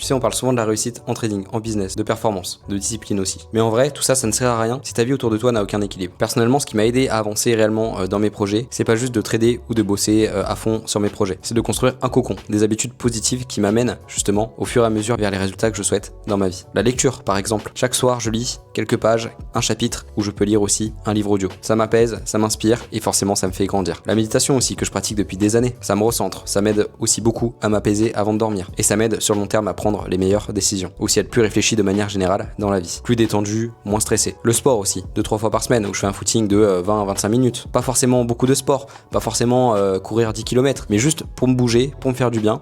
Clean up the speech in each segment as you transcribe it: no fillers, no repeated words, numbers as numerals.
Tu sais, on parle souvent de la réussite en trading, en business, de performance, de discipline aussi. Mais en vrai, tout ça, ça ne sert à rien si ta vie autour de toi n'a aucun équilibre. Personnellement, ce qui m'a aidé à avancer réellement dans mes projets, c'est pas juste de trader ou de bosser à fond sur mes projets. C'est de construire un cocon, des habitudes positives qui m'amènent justement au fur et à mesure vers les résultats que je souhaite dans ma vie. La lecture, par exemple. Chaque soir, je lis quelques pages, un chapitre, où je peux lire aussi un livre audio. Ça m'apaise, ça m'inspire et forcément ça me fait grandir. La méditation aussi, que je pratique depuis des années, ça me recentre, ça m'aide aussi beaucoup à m'apaiser avant de dormir. Et ça m'aide sur le long terme à prendre les meilleures décisions. Aussi être plus réfléchi de manière générale dans la vie. Plus détendu, moins stressé. Le sport aussi, 2-3 fois par semaine, où je fais un footing de 20 à 25 minutes. Pas forcément beaucoup de sport, pas forcément courir 10 km, mais juste pour me bouger, pour me faire du bien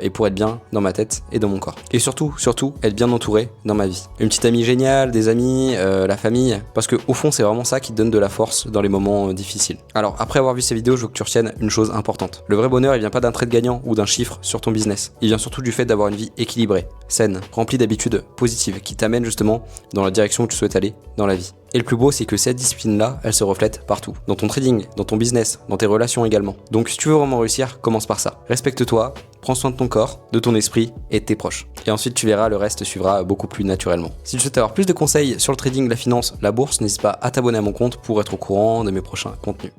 et pour être bien dans ma tête et dans mon corps. Et surtout, être bien entouré dans ma vie. Une petite amie géniale, des amis, la famille, parce que au fond c'est vraiment ça qui te donne de la force dans les moments difficiles. Alors après avoir vu ces vidéos, je veux que tu retiennes une chose importante. Le vrai bonheur, il vient pas d'un trade gagnant ou d'un chiffre sur ton business. Il vient surtout du fait d'avoir une vie équilibrée, saine, remplie d'habitudes positives qui t'amènent justement dans la direction où tu souhaites aller dans la vie. Et le plus beau, c'est que cette discipline-là, elle se reflète partout. Dans ton trading, dans ton business, dans tes relations également. Donc si tu veux vraiment réussir, commence par ça. Respecte-toi, prends soin de ton corps, de ton esprit et de tes proches. Et ensuite, tu verras, le reste suivra beaucoup plus naturellement. Si tu souhaites avoir plus de conseils sur le trading, la finance, la bourse, n'hésite pas à t'abonner à mon compte pour être au courant de mes prochains contenus.